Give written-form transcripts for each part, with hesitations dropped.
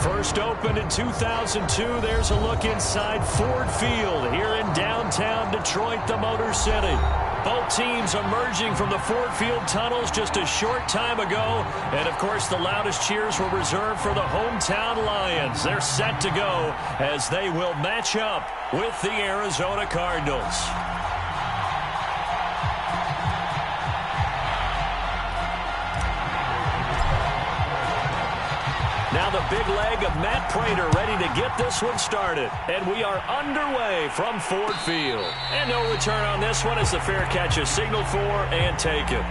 First opened in 2002, there's a look inside Ford Field here in downtown Detroit, the Motor City. Both teams emerging from the Ford Field tunnels just a short time ago. And, of course, the loudest cheers were reserved for the hometown Lions. They're set to go as they will match up with the Arizona Cardinals. Now the big leg of Matt Prater ready to get this one started. And we are underway from Ford Field. And no return on this one as the fair catch is signaled for and taken.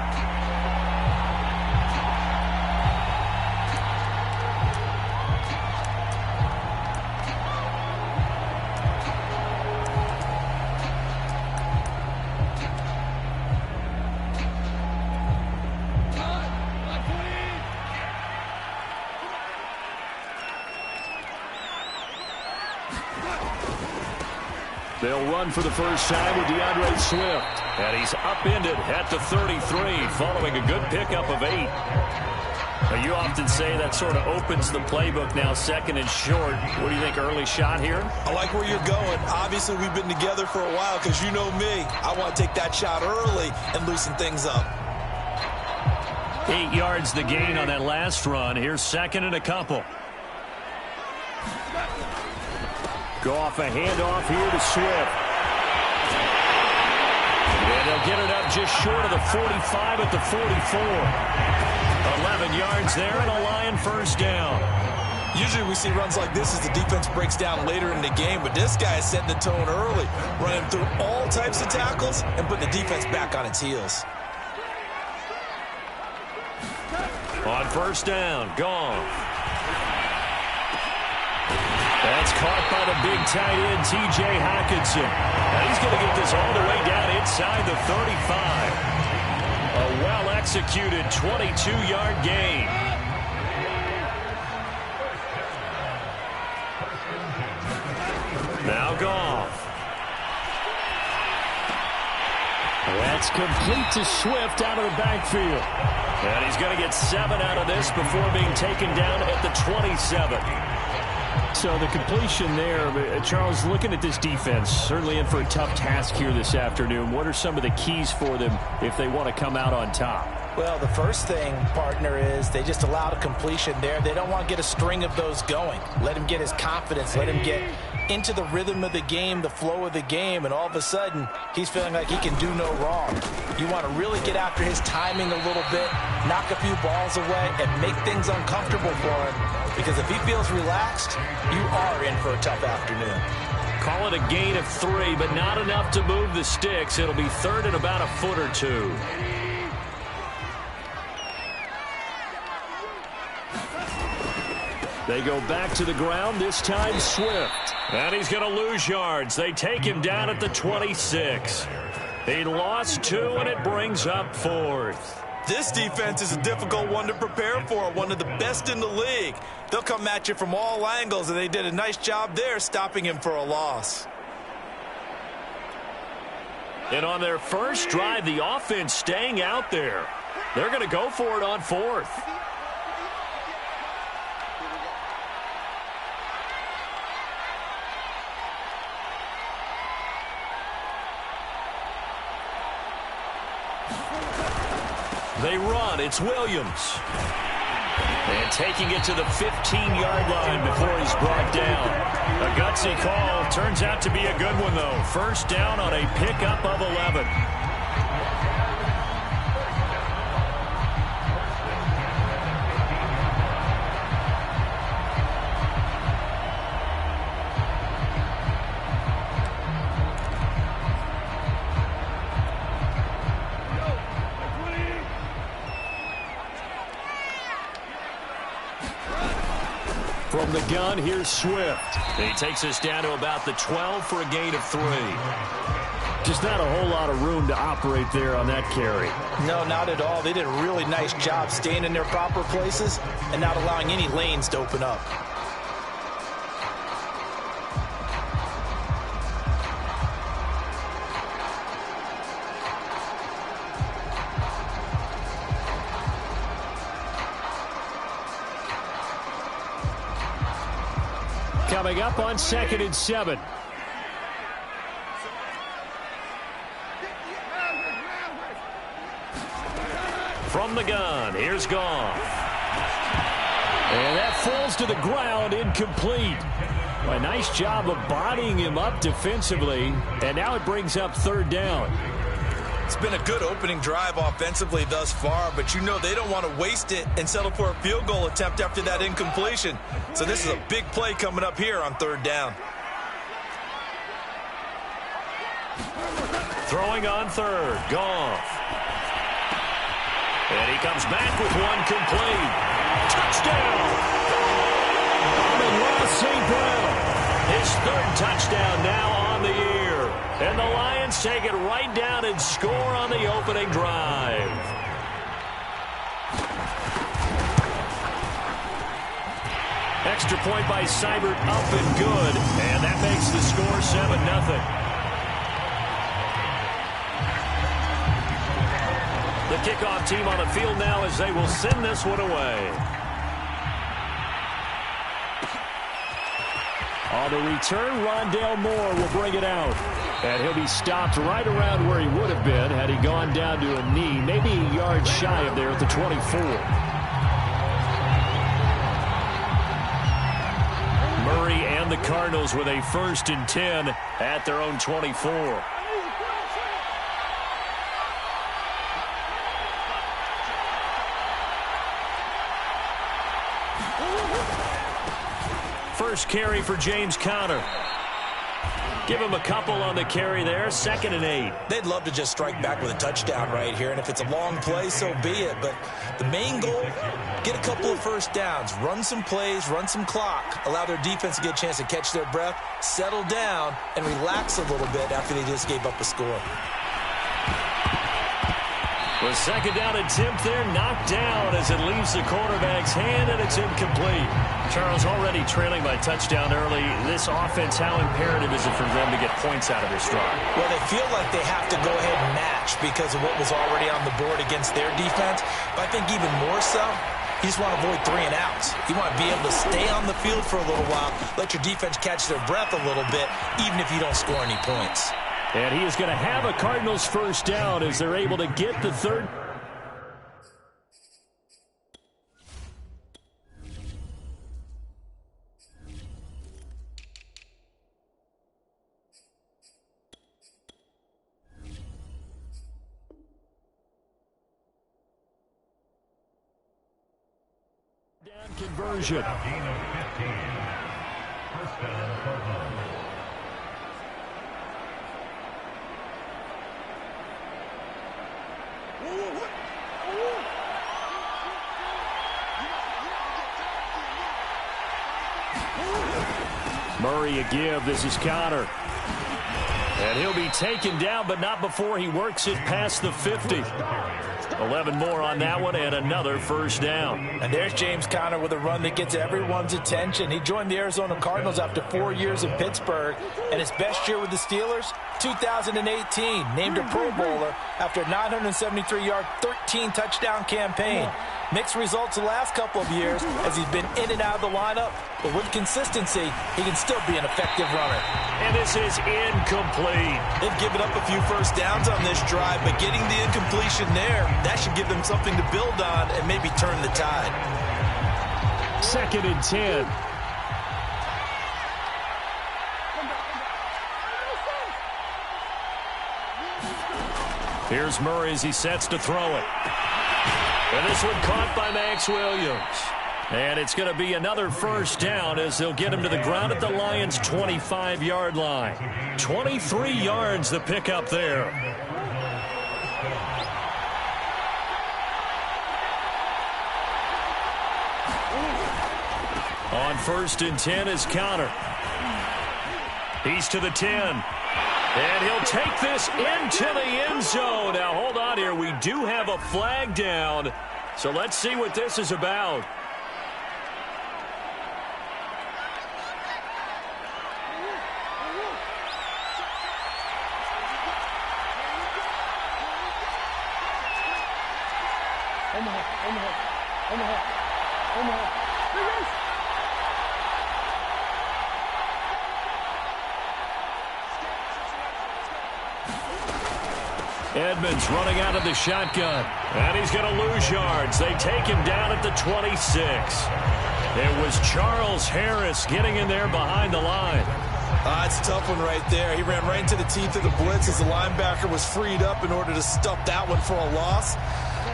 They'll run for the first time with DeAndre Swift. And he's upended at the 33 following a good pickup of 8. Now, you often say that sort of opens the playbook now, second and short. What do you think, early shot here? I like where you're going. Obviously, we've been together for a while because you know me. I want to take that shot early and loosen things up. 8 yards the gain on that last run. Here's second and a couple. Goff a handoff here to Swift. And they'll get it up just short of the 45 at the 44. 11 yards there and a Lion first down. Usually we see runs like this as the defense breaks down later in the game, but this guy is setting the tone early, running through all types of tackles and putting the defense back on its heels. On first down, Goff. That's caught by the big tight end, T.J. Hockenson. And he's going to get this all the way down inside the 35. A well-executed 22-yard gain. Now Goff. That's complete to Swift out of the backfield. And he's going to get 7 out of this before being taken down at the 27. So the completion there, Charles, looking at this defense, certainly in for a tough task here this afternoon. What are some of the keys for them if they want to come out on top? Well, the first thing, partner, is they just allowed a completion there. They don't want to get a string of those going. Let him get his confidence. Let him get into the rhythm of the game, the flow of the game, and all of a sudden, he's feeling like he can do no wrong. You want to really get after his timing a little bit, knock a few balls away, and make things uncomfortable for him. Because if he feels relaxed, you are in for a tough afternoon. Call it a gain of 3, but not enough to move the sticks. It'll be third and about a foot or 2. They go back to the ground, this time Swift. And he's going to lose yards. They take him down at the 26. He lost 2, and it brings up 4th. This defense is a difficult one to prepare for, one of the best in the league. They'll come at you from all angles, and they did a nice job there stopping him for a loss. And on their first drive, the offense staying out there. They're going to go for it on 4th. They run. It's Williams. And taking it to the 15-yard line before he's brought down. A gutsy call. Turns out to be a good one, though. First down on a pickup of 11. From the gun, here's Swift. He takes us down to about the 12 for a gain of 3. Just not a whole lot of room to operate there on that carry. No, not at all. They did a really nice job staying in their proper places and not allowing any lanes to open up. Coming up on 2nd and 7. From the gun, here's Goff. And that falls to the ground, incomplete. A nice job of bodying him up defensively, and now it brings up 3rd down. It's been a good opening drive offensively thus far, but you know they don't want to waste it and settle for a field goal attempt after that incompletion. So this is a big play coming up here on 3rd down. Throwing on 3rd, Goff. And he comes back with one complete. Touchdown! Amon-Ra St. Brown. His 3rd touchdown now on the year. And the Lions take it right down and score on the opening drive. Extra point by Seibert, up and good. And that makes the score 7-0. The kickoff team on the field now as they will send this one away. On the return, Rondale Moore will bring it out. And he'll be stopped right around where he would have been had he gone down to a knee, maybe a yard shy of there at the 24. Murray and the Cardinals with a 1st and 10 at their own 24. First carry for James Conner. Give him a couple on the carry there. 2nd and 8. They'd love to just strike back with a touchdown right here, and if it's a long play, so be it. But the main goal, get a couple of 1st downs, run some plays, run some clock, allow their defense to get a chance to catch their breath, settle down, and relax a little bit after they just gave up a score. The 2nd down attempt there knocked down as it leaves the quarterback's hand, and it's incomplete. Charles, already trailing by touchdown early. This offense, how imperative is it for them to get points out of this drive? Well, they feel like they have to go ahead and match because of what was already on the board against their defense. But I think even more so, you just want to avoid 3 and outs. You want to be able to stay on the field for a little while, let your defense catch their breath a little bit, even if you don't score any points. And he is going to have a Cardinals 1st down as they're able to get the 3rd. Down conversion. Murray a give. This is Conner. And he'll be taken down, but not before he works it past the 50. 11 more on that one, and another 1st down. And there's James Conner with a run that gets everyone's attention. He joined the Arizona Cardinals after 4 years in Pittsburgh, and his best year with the Steelers, 2018, named a Pro Bowler after a 973-yard, 13-touchdown campaign. Mixed results the last couple of years as he's been in and out of the lineup, but with consistency, he can still be an effective runner. And this is incomplete. They've given up a few 1st downs on this drive, but getting the incompletion there, that should give them something to build on and maybe turn the tide. 2nd and 10. Here's Murray as he sets to throw it. And this one caught by Max Williams. And it's going to be another 1st down as they'll get him to the ground at the Lions' 25-yard line. 23 yards the pickup there. On 1st and 10 is Conner. He's to the 10. And he'll take this into the end zone. Now, hold on here. We do have a flag down. So let's see what this is about. Edmonds running out of the shotgun. And he's going to lose yards. They take him down at the 26. It was Charles Harris getting in there behind the line. It's a tough one right there. He ran right into the teeth of the blitz as the linebacker was freed up in order to stuff that one for a loss.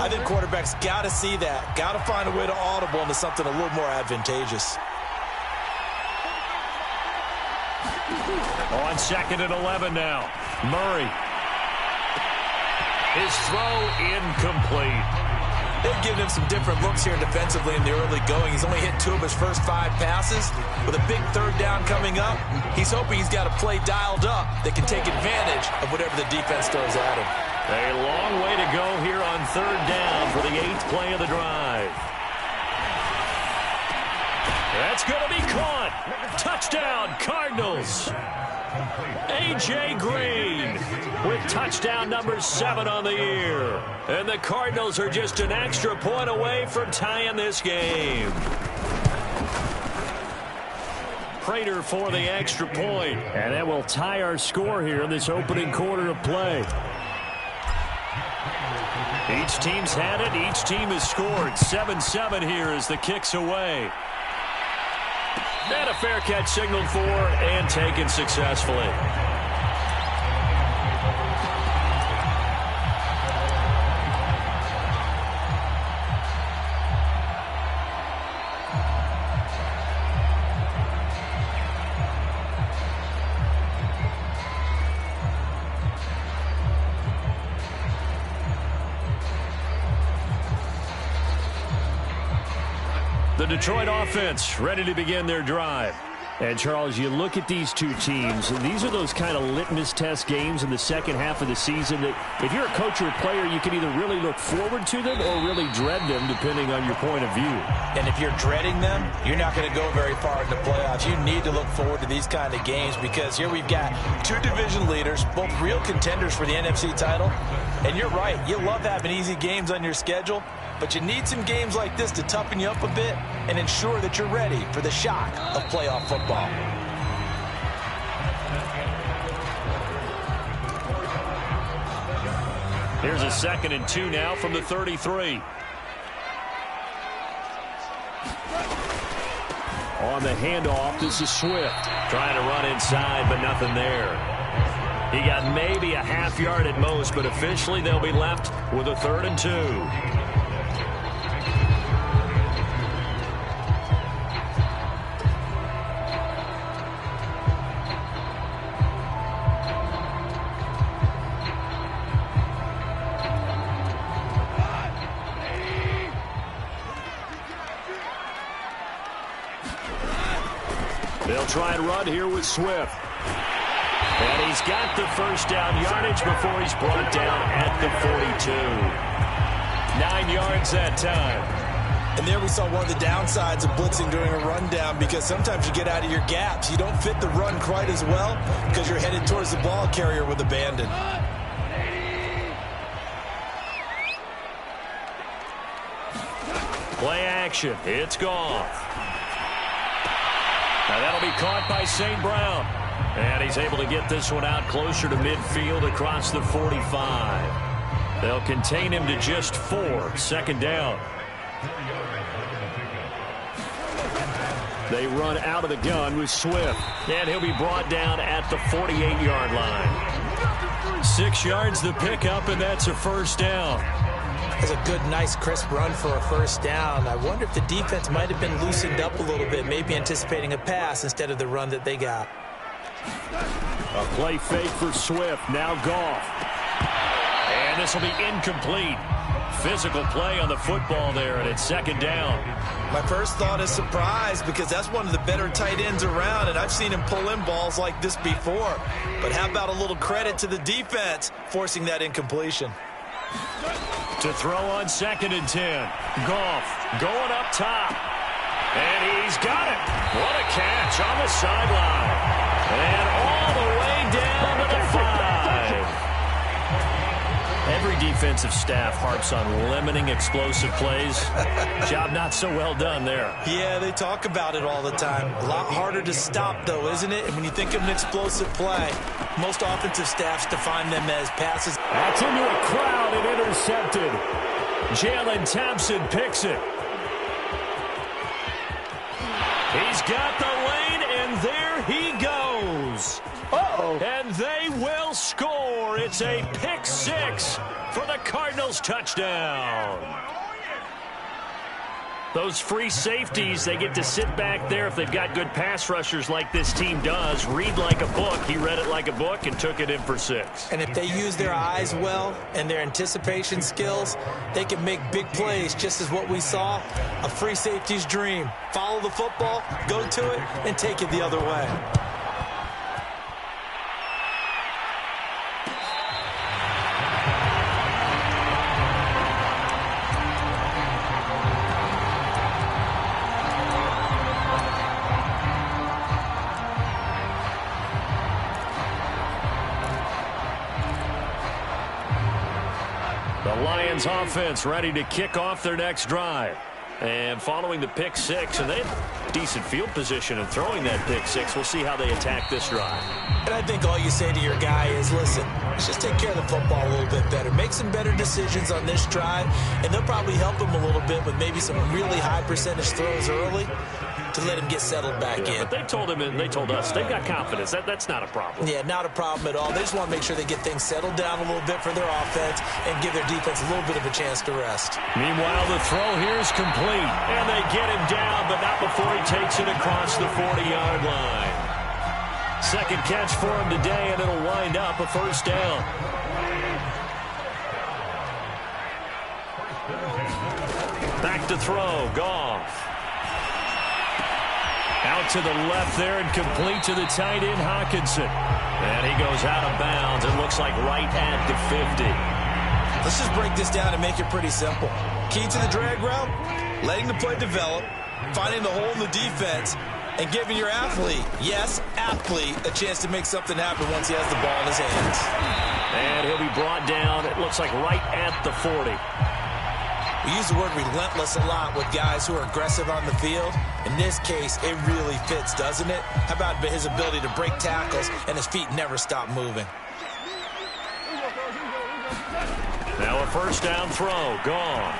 I think quarterbacks got to see that. Got to find a way to audible into something a little more advantageous. On 2nd and 11 now. Murray. His throw incomplete. They've given him some different looks here defensively in the early going. He's only hit 2 of his first 5 passes. With a big 3rd down coming up, he's hoping he's got a play dialed up that can take advantage of whatever the defense throws at him. A long way to go here on 3rd down for the 8th play of the drive. That's going to be caught. Touchdown, Cardinals. A.J. Green with touchdown number 7 on the year. And the Cardinals are just an extra point away from tying this game. Prater for the extra point. And that will tie our score here in this opening quarter of play. Each team's had it. Each team has scored. 7-7 here as the kick's away. And a fair catch signaled for and taken successfully. The Detroit offense ready to begin their drive. And, Charles, you look at these two teams, and these are those kind of litmus test games in the second half of the season that if you're a coach or a player, you can either really look forward to them or really dread them, depending on your point of view. And if you're dreading them, you're not going to go very far in the playoffs. You need to look forward to these kind of games because here we've got 2 division leaders, both real contenders for the NFC title. And you're right, you love having easy games on your schedule, but you need some games like this to toughen you up a bit and ensure that you're ready for the shock of playoff football. Here's a 2nd and 2 now from the 33. On the handoff, this is Swift. Trying to run inside, but nothing there. He got maybe a half yard at most, but officially they'll be left with a 3rd and 2. They'll try and run here with Swift. And he's got the first down yardage before he's brought down at the 42. 9 yards that time. And there we saw one of the downsides of blitzing during a rundown because sometimes you get out of your gaps. You don't fit the run quite as well because you're headed towards the ball carrier with abandon. Play action. It's gone. Now that'll be caught by St. Brown. And he's able to get this one out closer to midfield across the 45. They'll contain him to just 4. 2nd down. They run out of the gun with Swift. And he'll be brought down at the 48-yard line. 6 yards the pickup, and that's a 1st down. That's a good, nice, crisp run for a 1st down. I wonder if the defense might have been loosened up a little bit, maybe anticipating a pass instead of the run that they got. A play fake for Swift. Now Goff. And this will be incomplete. Physical play on the football there, and it's 2nd down. My first thought is surprise because that's one of the better tight ends around, and I've seen him pull in balls like this before. But how about a little credit to the defense forcing that incompletion? To throw on 2nd and 10. Goff going up top. And he's got it. What a catch on the sideline. And all the way down to the 5. Every defensive staff harps on limiting explosive plays. Job not so well done there. Yeah, they talk about it all the time. A lot harder to stop, though, isn't it? And when you think of an explosive play, most offensive staffs define them as passes. That's into a crowd and intercepted. Jalen Thompson picks it. He's got the lane, and there he goes. Uh-oh. And they will score. It's a pick six for the Cardinals touchdown. Those free safeties, they get to sit back there if they've got good pass rushers like this team does. Read like a book. He read it like a book and took it in for 6. And if they use their eyes well and their anticipation skills, they can make big plays, just as what we saw. A free safety's dream. Follow the football, go to it, and take it the other way. Lions offense ready to kick off their next drive. And following the pick six, and they have decent field position in throwing that pick six. We'll see how they attack this drive. And I think all you say to your guy is, listen, let's just take care of the football a little bit better. Make some better decisions on this drive, and they'll probably help him a little bit with maybe some really high percentage throws early to let him get settled back in. But they told him and they told us they've got confidence. That's not a problem. Yeah, not a problem at all. They just want to make sure they get things settled down a little bit for their offense and give their defense a little bit of a chance to rest. Meanwhile, the throw here is complete. And they get him down, but not before he takes it across the 40-yard line. Second catch for him today, and it'll wind up a first down. Back to throw, Goff. Out to the left there and complete to the tight end, Hockenson. And he goes out of bounds. It looks like right at the 50. Let's just break this down and make it pretty simple. Key to the drag route, letting the play develop, finding the hole in the defense, and giving your athlete, yes, athlete, a chance to make something happen once he has the ball in his hands. And he'll be brought down, it looks like right at the 40. We use the word relentless a lot with guys who are aggressive on the field. In this case, it really fits, doesn't it? How about his ability to break tackles and his feet never stop moving? Now a first down throw, gone.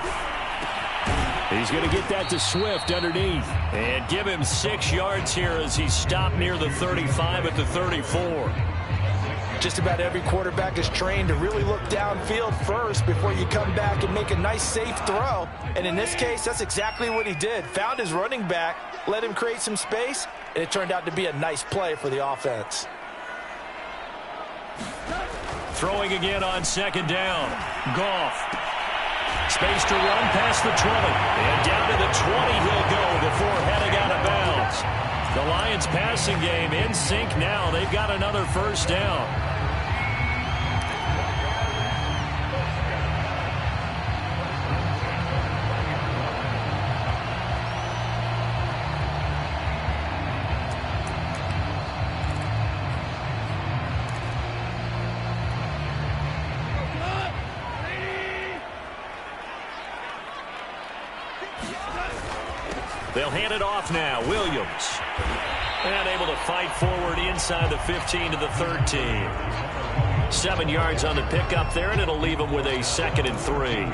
He's going to get that to Swift underneath. And give him 6 yards here as he stopped near the 35 at the 34. Just about every quarterback is trained to really look downfield first before you come back and make a nice, safe throw. And in this case, that's exactly what he did. Found his running back, let him create some space, and it turned out to be a nice play for the offense. Throwing again on second down. Goff. Space to run past the 20. And down to the 20 he'll go before heading out of bounds. The Lions passing game in sync now. They've got another first down. They'll hand it off now. Williams. And able to fight forward inside the 15 to the 13. 7 yards on the pickup there, and it'll leave them with a 2nd and 3.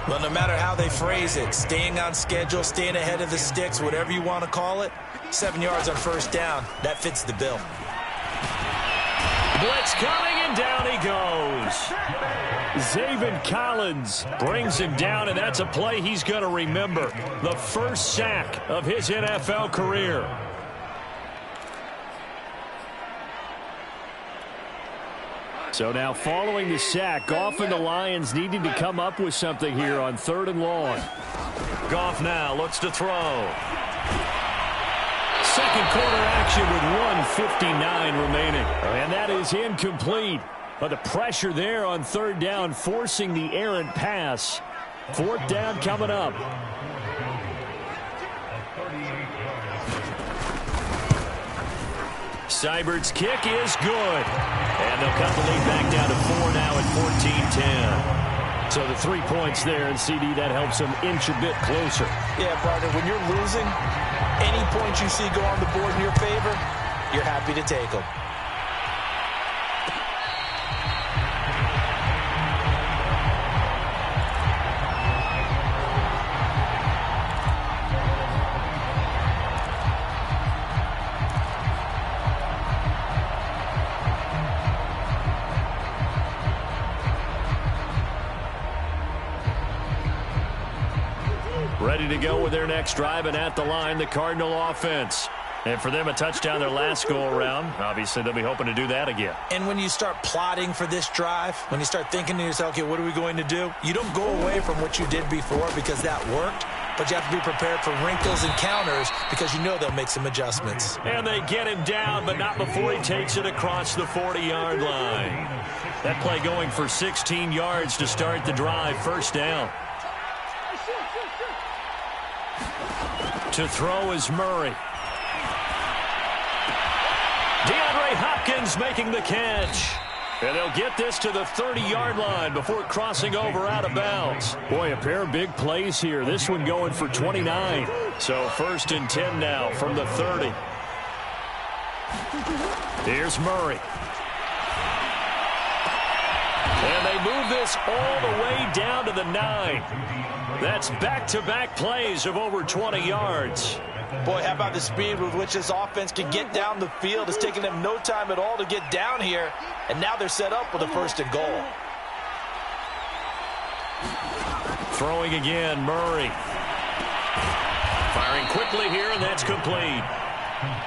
Well, no matter how they phrase it, staying on schedule, staying ahead of the sticks, whatever you want to call it, 7 yards on first down, that fits the bill. Blitz coming, and down he goes. Zaven Collins brings him down, and that's a play he's going to remember. The first sack of his NFL career. So now following the sack, Goff and the Lions needing to come up with something here on 3rd and long. Goff now looks to throw. Second quarter action with 1:59 remaining. And that is incomplete. But the pressure there on 3rd down, forcing the errant pass. 4th down coming up. Seibert's kick is good. And they'll cut the lead back down to 4 now at 14-10. So the 3 points there, and CD, that helps them inch a bit closer. Yeah, partner, when you're losing, any points you see go on the board in your favor, you're happy to take them. Ready to go with their next drive, and at the line, the Cardinal offense. And for them, a touchdown their last go-around. Obviously, they'll be hoping to do that again. And when you start plotting for this drive, when you start thinking to yourself, okay, what are we going to do? You don't go away from what you did before because that worked, but you have to be prepared for wrinkles and counters because you know they'll make some adjustments. And they get him down, but not before he takes it across the 40-yard line. That play going for 16 yards to start the drive, first down. To throw is Murray. DeAndre Hopkins making the catch. And they'll get this to the 30-yard line before crossing over out of bounds. Boy, a pair of big plays here. This one going for 29. So 1st and 10 now from the 30. Here's Murray. And they move this all the way down to the 9. That's back-to-back plays of over 20 yards. Boy, how about the speed with which this offense can get down the field? It's taken them no time at all to get down here, and now they're set up with a 1st and goal. Throwing again, Murray. Firing quickly here, and that's complete.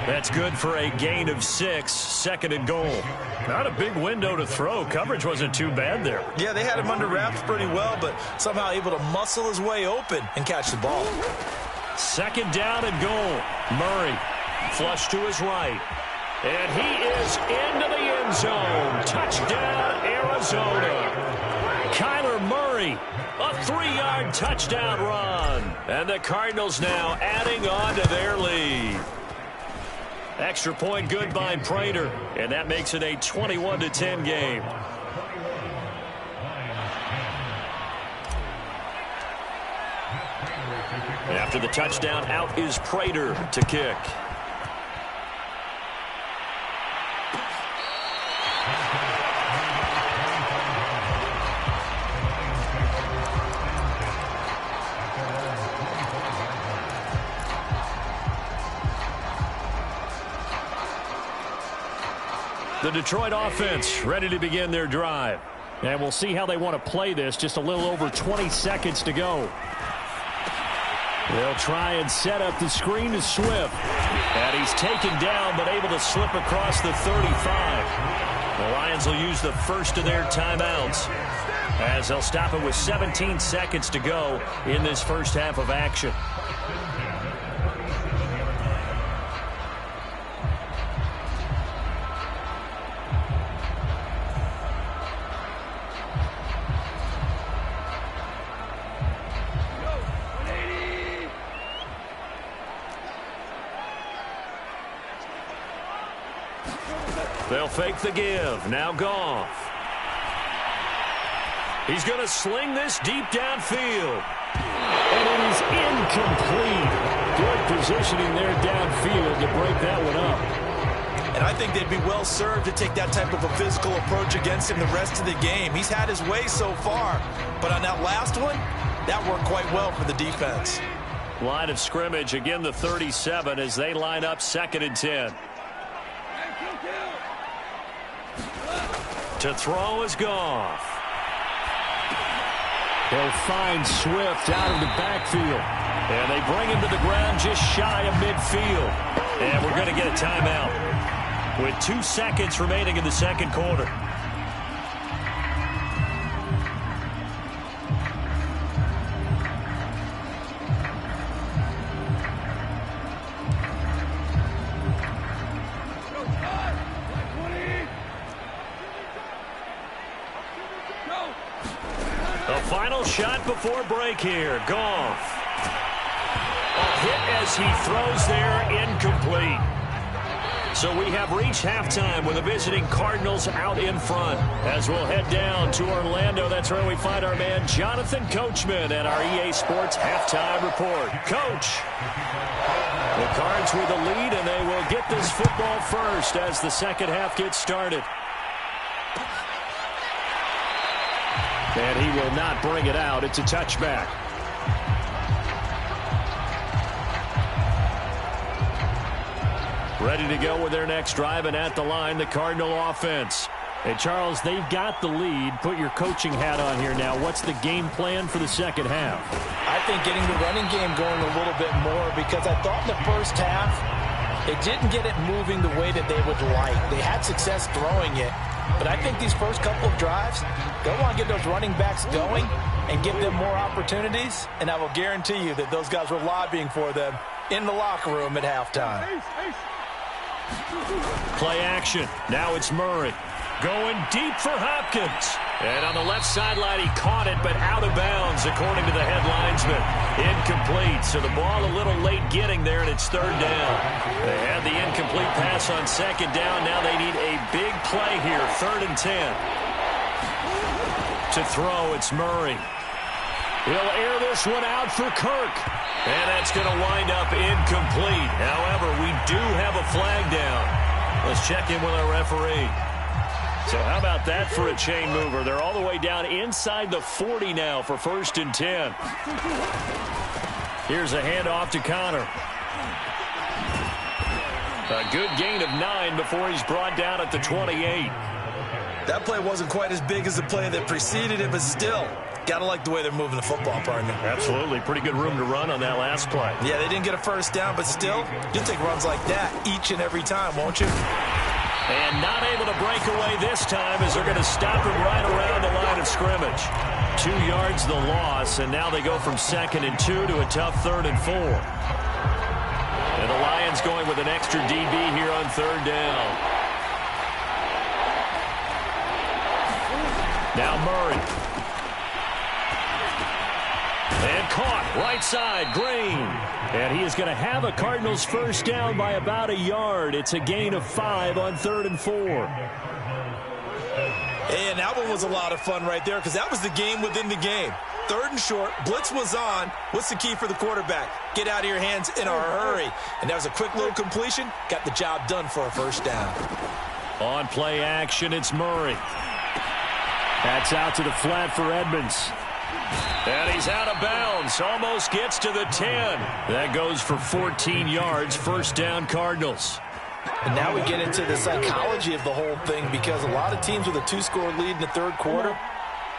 That's good for a gain of 6, 2nd and goal. Not a big window to throw. Coverage wasn't too bad there. Yeah, they had him under wraps pretty well, but somehow able to muscle his way open and catch the ball. 2nd down and goal. Murray flush to his right. And he is into the end zone. Touchdown, Arizona. Kyler Murray, a 3-yard touchdown run. And the Cardinals now adding on to their lead. Extra point good by Prater, and that makes it a 21-10 game. After the touchdown, out is Prater to kick. The Detroit offense ready to begin their drive. And we'll see how they want to play this. Just a little over 20 seconds to go. They'll try and set up the screen to Swift. And he's taken down, but able to slip across the 35. The Lions will use the first of their timeouts, as they'll stop it with 17 seconds to go in this first half of action. They'll fake the give. Now Goff. He's going to sling this deep downfield. And it is incomplete. Good positioning there downfield to break that one up. And I think they'd be well served to take that type of a physical approach against him the rest of the game. He's had his way so far, but on that last one, that worked quite well for the defense. Line of scrimmage, again the 37 as they line up 2nd and 10. To throw is Goff. They'll find Swift out of the backfield. And they bring him to the ground just shy of midfield. And we're going to get a timeout with 2 seconds remaining in the second quarter. The final shot before break here. Goff. A hit as he throws there, incomplete. So we have reached halftime with the visiting Cardinals out in front. As we'll head down to Orlando, that's where we find our man Jonathan Coachman at our EA Sports Halftime Report. Coach, the Cards with the lead, and they will get this football first as the second half gets started. And he will not bring it out. It's a touchback. Ready to go with their next drive, and at the line, the Cardinal offense. Hey, Charles, they've got the lead. Put your coaching hat on here now. What's the game plan for the second half? I think getting the running game going a little bit more, because I thought in the first half they didn't get it moving the way that they would like. They had success throwing it, but I think these first couple of drives, they'll want to get those running backs going and give them more opportunities, and I will guarantee you that those guys were lobbying for them in the locker room at halftime. Play action. Now it's Murray. Going deep for Hopkins. And on the left sideline, he caught it, but out of bounds, according to the head linesman. Incomplete. So the ball a little late getting there, and it's third down. They had the incomplete pass on second down. Now they need a big play here, 3rd and 10. To throw, it's Murray. He'll air this one out for Kirk. And that's going to wind up incomplete. However, we do have a flag down. Let's check in with our referee. So how about that for a chain mover? They're all the way down inside the 40 now for 1st and 10. Here's a handoff to Connor. A good gain of 9 before he's brought down at the 28. That play wasn't quite as big as the play that preceded it, but still, got to like the way they're moving the football, partner. Absolutely. Pretty good room to run on that last play. Yeah, they didn't get a first down, but still, you'll take runs like that each and every time, won't you? And not able to break away this time as they're going to stop him right around the line of scrimmage. 2 yards the loss, and now they go from 2nd and 2 to a tough 3rd and 4. And the Lions going with an extra DB here on 3rd down. Now Murray. And caught right side, Green. And he is going to have a Cardinals first down by about a yard. It's a gain of 5 on 3rd and 4. And that one was a lot of fun right there, because that was the game within the game. 3rd and short, blitz was on. What's the key for the quarterback? Get out of your hands in a hurry. And that was a quick little completion. Got the job done for a first down. On play action, it's Murray. That's out to the flat for Edmonds. And he's out of bounds. Almost gets to the 10. That goes for 14 yards. First down, Cardinals. And now we get into the psychology of the whole thing, because a lot of teams with a 2-score lead in the 3rd quarter,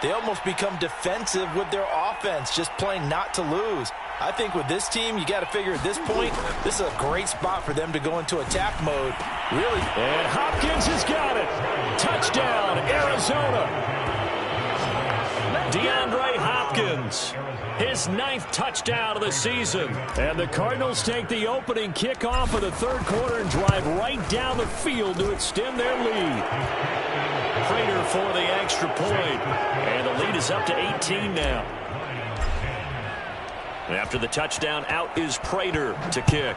they almost become defensive with their offense, just playing not to lose. I think with this team, you got to figure at this point, this is a great spot for them to go into attack mode. Really. And Hopkins has got it. Touchdown, Arizona. DeAndre Hopkins, his 9th touchdown of the season. And the Cardinals take the opening kickoff of the 3rd quarter and drive right down the field to extend their lead. Prater for the extra point. And the lead is up to 18 now. After the touchdown, out is Prater to kick.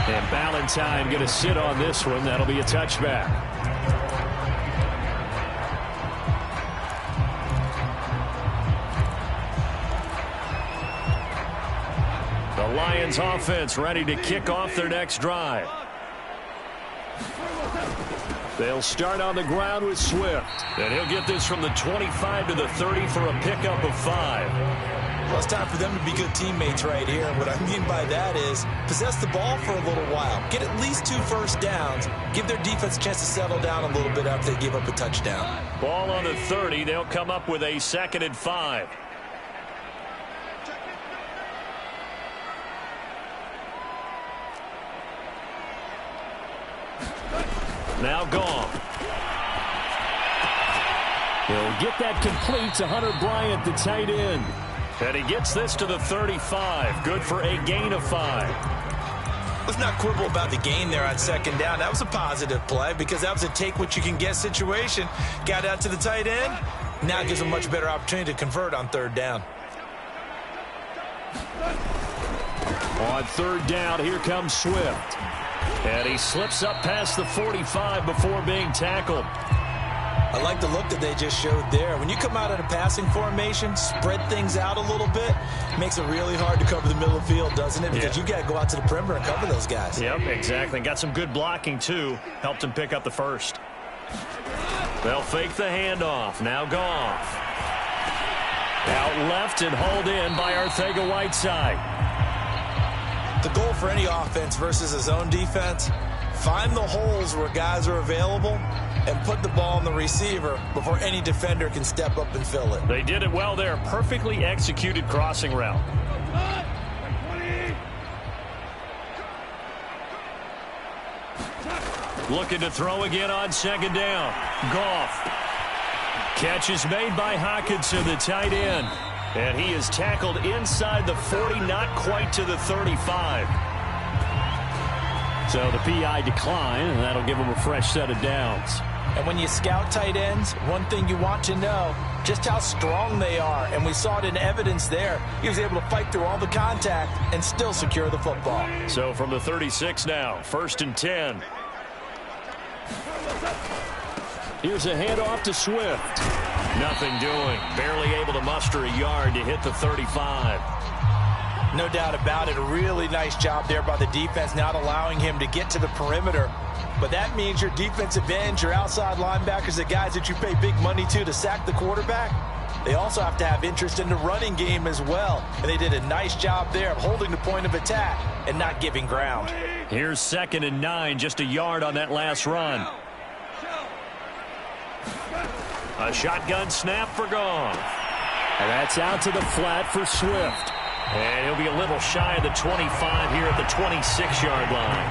And Ballantyne going to sit on this one. That'll be a touchback. The Lions offense ready to kick off their next drive. They'll start on the ground with Swift. And he'll get this from the 25 to the 30 for a pickup of 5. Well, it's time for them to be good teammates right here. And what I mean by that is possess the ball for a little while. Get at least 2 first downs. Give their defense a chance to settle down a little bit after they give up a touchdown. Ball on the 30. They'll come up with a 2nd and 5. Now gone. He'll get that complete to Hunter Bryant, the tight end. And he gets this to the 35. Good for a gain of 5. Let's not quibble about the gain there on 2nd down. That was a positive play, because that was a take-what-you-can-get situation. Got out to the tight end. Now gives a much better opportunity to convert on 3rd down. On third down, here comes Swift. And he slips up past the 45 before being tackled. I like the look that they just showed there. When you come out in a passing formation, spread things out a little bit, makes it really hard to cover the middle of the field, doesn't it? Because you got to go out to the perimeter and cover those guys. Yep, exactly. Got some good blocking, too. Helped him pick up the first. They'll fake the handoff. Now Goff. Out left and hauled in by Arcega-Whiteside. The goal for any offense versus his own defense, find the holes where guys are available and put the ball on the receiver before any defender can step up and fill it. They did it well there. Perfectly executed crossing route. Looking to throw again on second down. Goff. Catch is made by Hockenson, the tight end. And he is tackled inside the 40, not quite to the 35. So the PI decline, and that'll give him a fresh set of downs. And when you scout tight ends, one thing you want to know, just how strong they are. And we saw it in evidence there. He was able to fight through all the contact and still secure the football. So from the 36 now, 1st and 10. Here's a handoff to Swift. Nothing doing. Barely able to muster a yard to hit the 35. No doubt about it. A really nice job there by the defense, not allowing him to get to the perimeter. But that means your defensive ends, your outside linebackers, the guys that you pay big money to sack the quarterback, they also have to have interest in the running game as well. And they did a nice job there of holding the point of attack and not giving ground. Here's 2nd and 9, just a yard on that last run. A shotgun snap for Goff. And that's out to the flat for Swift. And he'll be a little shy of the 25 here at the 26-yard line.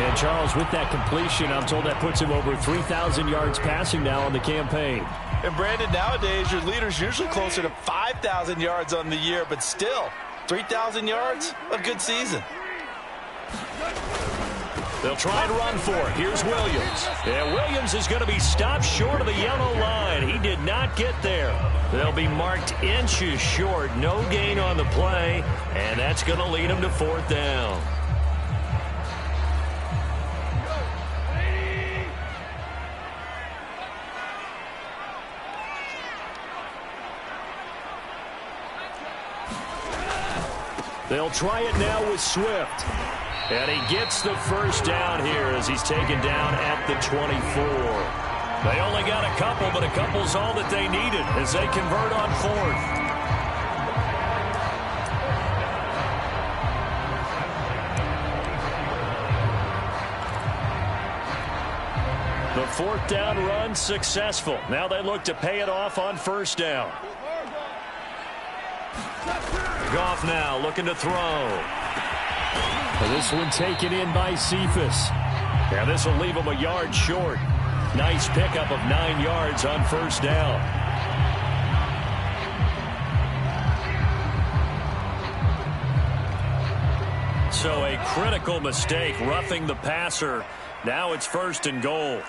And Charles, with that completion, I'm told that puts him over 3,000 yards passing now on the campaign. And Brandon, nowadays your leader's usually closer to 5,000 yards on the year, but still, 3,000 yards, a good season. They'll try and run for it. Here's Williams. And Williams is going to be stopped short of the yellow line. He did not get there. They'll be marked inches short. No gain on the play. And that's going to lead them to 4th down. They'll try it now with Swift. And he gets the first down here as he's taken down at the 24. They only got a couple, but a couple's all that they needed as they convert on 4th. The 4th down run successful. Now they look to pay it off on 1st down. Goff now looking to throw. This one taken in by Cephas. Yeah, this will leave him a yard short. Nice pickup of 9 yards on 1st down. So a critical mistake, roughing the passer. Now it's 1st and goal.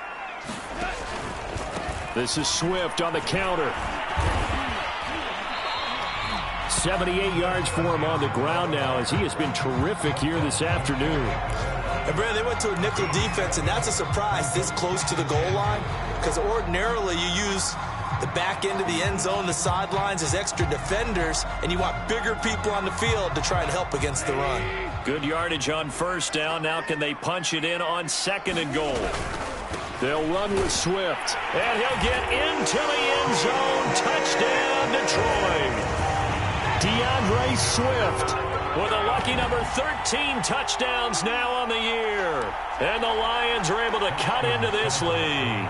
This is Swift on the counter. 78 yards for him on the ground now as he has been terrific here this afternoon. And Brad, they went to a nickel defense, and that's a surprise this close to the goal line, because ordinarily you use the back end of the end zone, the sidelines as extra defenders, and you want bigger people on the field to try and help against the run. Good yardage on 1st down. Now can they punch it in on 2nd and goal? They'll run with Swift, and he'll get into the end zone. Touchdown, Detroit. DeAndre Swift with a lucky number 13 touchdowns now on the year. And the Lions are able to cut into this lead.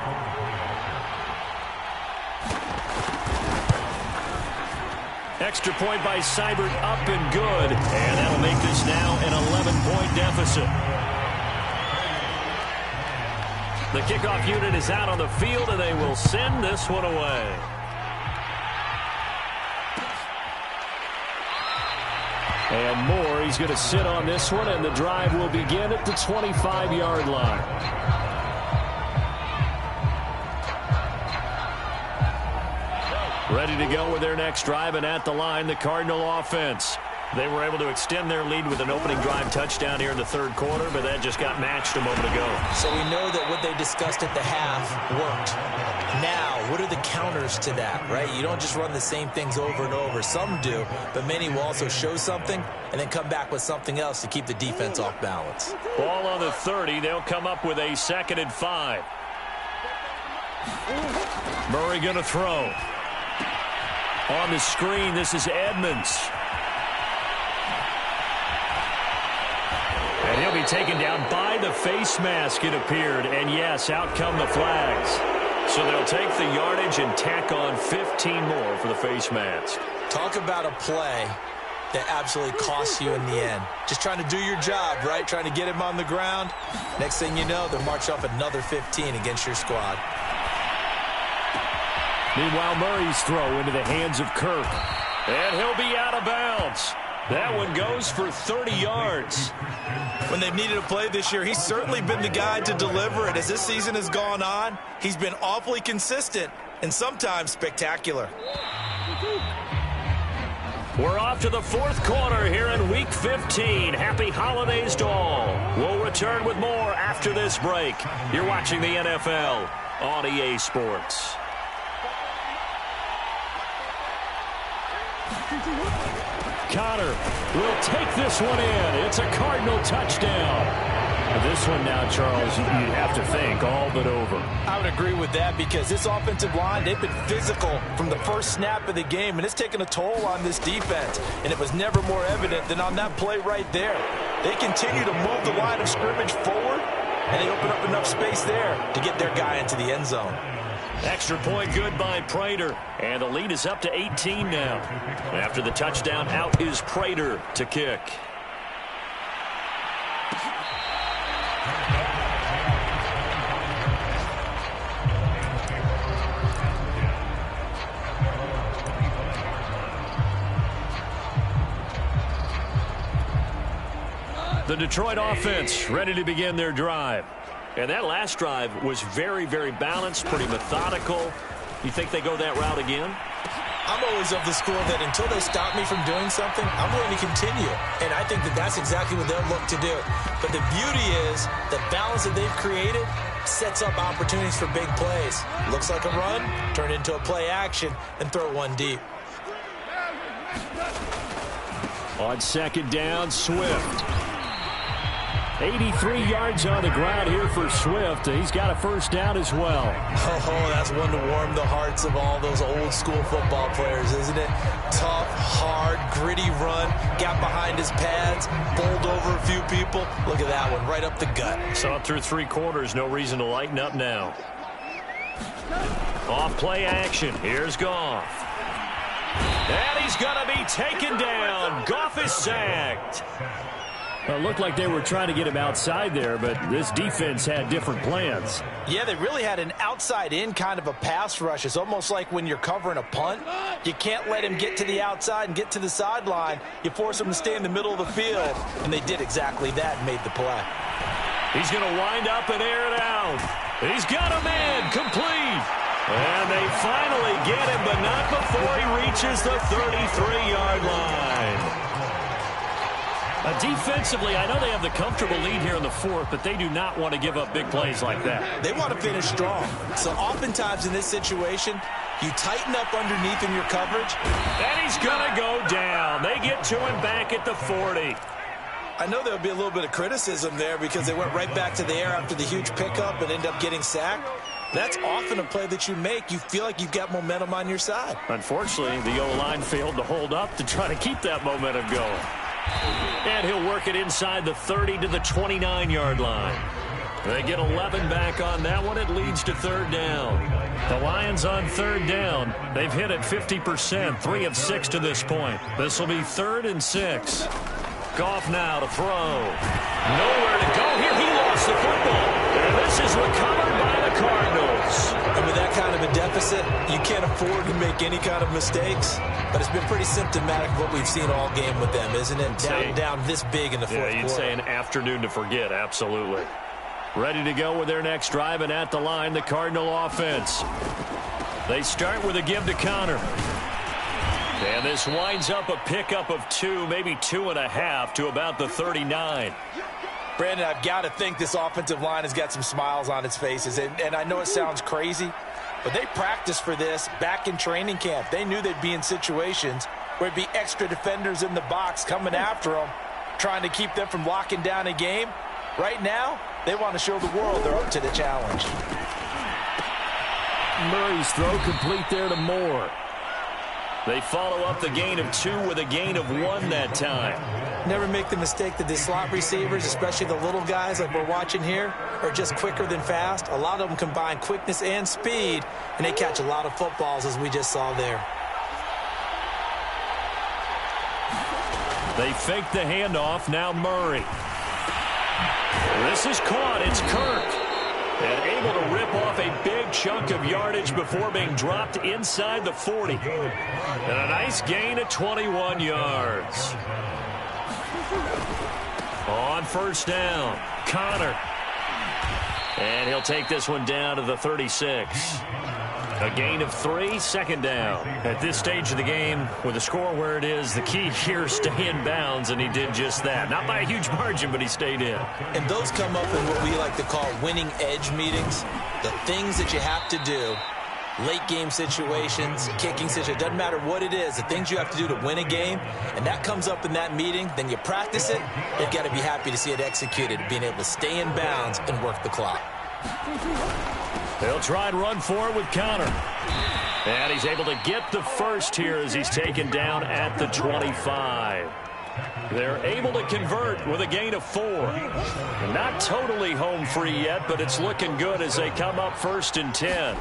Extra point by Seibert up and good. And that'll make this now an 11-point deficit. The kickoff unit is out on the field, and they will send this one away. And Moore, he's going to sit on this one, and the drive will begin at the 25-yard line. Ready to go with their next drive, and at the line, the Cardinal offense. They were able to extend their lead with an opening drive touchdown here in the third quarter, but that just got matched a moment ago. So we know that what they discussed at the half worked. Now, what are the counters to that, right? You don't just run the same things over and over. Some do, but many will also show something and then come back with something else to keep the defense off balance. Ball on the 30. They'll come up with a 2nd and 5. Murray going to throw. On the screen, this is Edmonds. And he'll be taken down by the face mask, it appeared. And, yes, out come the flags. So they'll take the yardage and tack on 15 more for the face mask. Talk about a play that absolutely costs you in the end. Just trying to do your job, right? Trying to get him on the ground. Next thing you know, they'll march off another 15 against your squad. Meanwhile, Murray's throw into the hands of Kirk. And he'll be out of bounds. That one goes for 30 yards. When they've needed a play this year, he's certainly been the guy to deliver it. As this season has gone on, he's been awfully consistent and sometimes spectacular. We're off to the fourth quarter here in Week 15. Happy holidays to all. We'll return with more after this break. You're watching the NFL on EA Sports. Connor will take this one in. It's a Cardinal touchdown. This one now, Charles, you'd have to think all but over. I would agree with that because this offensive line, they've been physical from the first snap of the game, and it's taken a toll on this defense. And it was never more evident than on that play right there. They continue to move the line of scrimmage forward, and they open up enough space there to get their guy into the end zone. Extra point good by Prater. And the lead is up to 18 now. After the touchdown, out is Prater to kick. The Detroit offense ready to begin their drive. And that last drive was very, very balanced, pretty methodical. You think they go that route again? I'm always of the school that until they stop me from doing something, I'm going to continue. And I think that that's exactly what they'll look to do. But the beauty is the balance that they've created sets up opportunities for big plays. Looks like a run, turn it into a play action, and throw one deep. On 2nd down, Swift. 83 yards on the ground here for Swift. He's got a first down as well. Oh, that's one to warm the hearts of all those old school football players, isn't it? Tough, hard, gritty run. Got behind his pads, bowled over a few people. Look at that one, right up the gut. Saw it through 3 quarters. No reason to lighten up now. Off play action. Here's Goff. And he's going to be taken down. Goff is sacked. Well, it looked like they were trying to get him outside there, but this defense had different plans. Yeah, they really had an outside-in kind of a pass rush. It's almost like when you're covering a punt. You can't let him get to the outside and get to the sideline. You force him to stay in the middle of the field, and they did exactly that and made the play. He's going to wind up and air it out. He's got him in, complete. And they finally get him, but not before he reaches the 33-yard line. Defensively, I know they have the comfortable lead here in the fourth, but they do not want to give up big plays like that. They want to finish strong. So oftentimes in this situation, you tighten up underneath in your coverage. And he's going to go down. They get to him back at the 40. I know there'll be a little bit of criticism there because they went right back to the air after the huge pickup and end up getting sacked. That's often a play that you make. You feel like you've got momentum on your side. Unfortunately, the O-line failed to hold up to try to keep that momentum going. And he'll work it inside the 30 to the 29-yard line. They get 11 back on that one. It leads to 3rd down. The Lions on 3rd down. They've hit it 50%, 3 of 6 to this point. This will be 3rd and 6. Goff now to throw. Nowhere to go here. He lost the football. And this is recovered by the Cardinals. And with that kind of a deficit, you can't afford to make any kind of mistakes. But it's been pretty symptomatic of what we've seen all game with them, isn't it? Down this big in the fourth quarter. Yeah, you'd say an afternoon to forget, absolutely. Ready to go with their next drive, and at the line, the Cardinal offense. They start with a give to Connor. And this winds up a pickup of 2, maybe 2.5 to about the 39. Brandon, I've got to think this offensive line has got some smiles on its faces. And I know it sounds crazy, but they practiced for this back in training camp. They knew they'd be in situations where it'd be extra defenders in the box coming after them, trying to keep them from locking down a game. Right now, they want to show the world they're up to the challenge. Murray's throw complete there to Moore. They follow up the gain of 2 with a gain of 1 that time. Never make the mistake that the slot receivers, especially the little guys like we're watching here, are just quicker than fast. A lot of them combine quickness and speed, and they catch a lot of footballs, as we just saw there. They fake the handoff. Now Murray. This is caught. It's Kirk. And able to rip off a big chunk of yardage before being dropped inside the 40. And a nice gain of 21 yards. On first down, Connor. And he'll take this one down to the 36. A gain of 3, second down. At this stage of the game, with the score where it is, the key here is stay in bounds, and he did just that. Not by a huge margin, but he stayed in. And those come up in what we like to call winning edge meetings. The things that you have to do, late game situations, kicking situations, doesn't matter what it is, the things you have to do to win a game, and that comes up in that meeting, then you practice it, you've got to be happy to see it executed, being able to stay in bounds and work the clock. They'll try and run forward with Connor. And he's able to get the first here as he's taken down at the 25. They're able to convert with a gain of 4. Not totally home free yet, but it's looking good as they come up 1st and 10.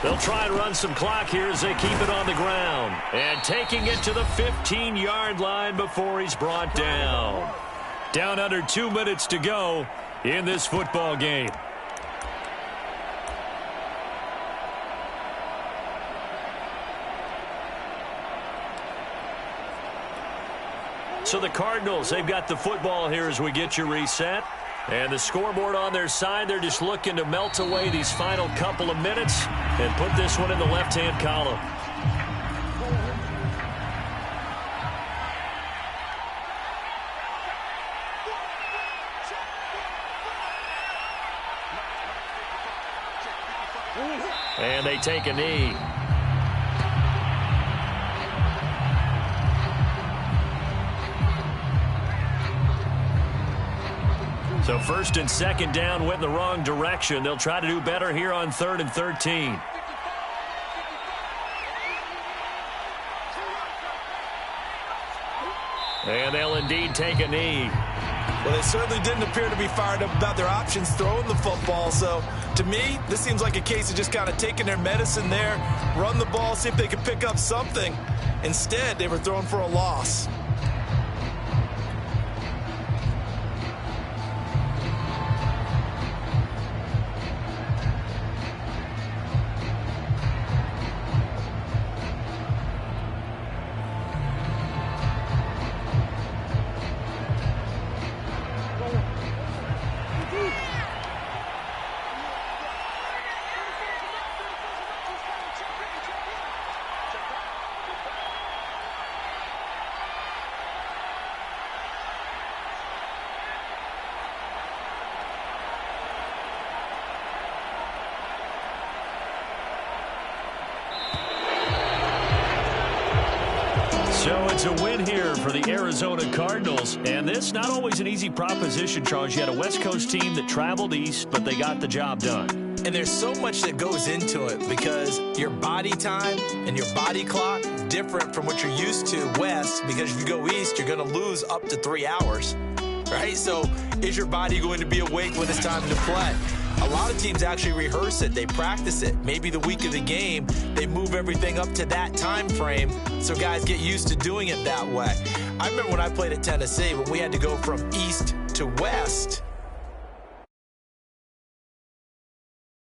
They'll try and run some clock here as they keep it on the ground. And taking it to the 15-yard line before he's brought down. Down under 2 minutes to go in this football game. So the Cardinals, they've got the football here as we get you reset. And the scoreboard on their side, they're just looking to melt away these final couple of minutes and put this one in the left-hand column. And they take a knee. So 1st and 2nd down went in the wrong direction. They'll try to do better here on 3rd and 13. And they'll indeed take a knee. Well, they certainly didn't appear to be fired up about their options throwing the football. So, to me, this seems like a case of just kind of taking their medicine there, run the ball, see if they could pick up something. Instead, they were throwing for a loss. So it's a win here for the Arizona Cardinals. And this, not always an easy proposition, Charles. You had a West Coast team that traveled east, but they got the job done. And there's so much that goes into it because your body time and your body clock different from what you're used to west, because if you go east, you're going to lose up to 3 hours, right? So is your body going to be awake when it's time to play? A lot of teams actually rehearse it. They practice it. Maybe the week of the game, they move everything up to that time frame so guys get used to doing it that way. I remember when I played at Tennessee, when we had to go from east to west,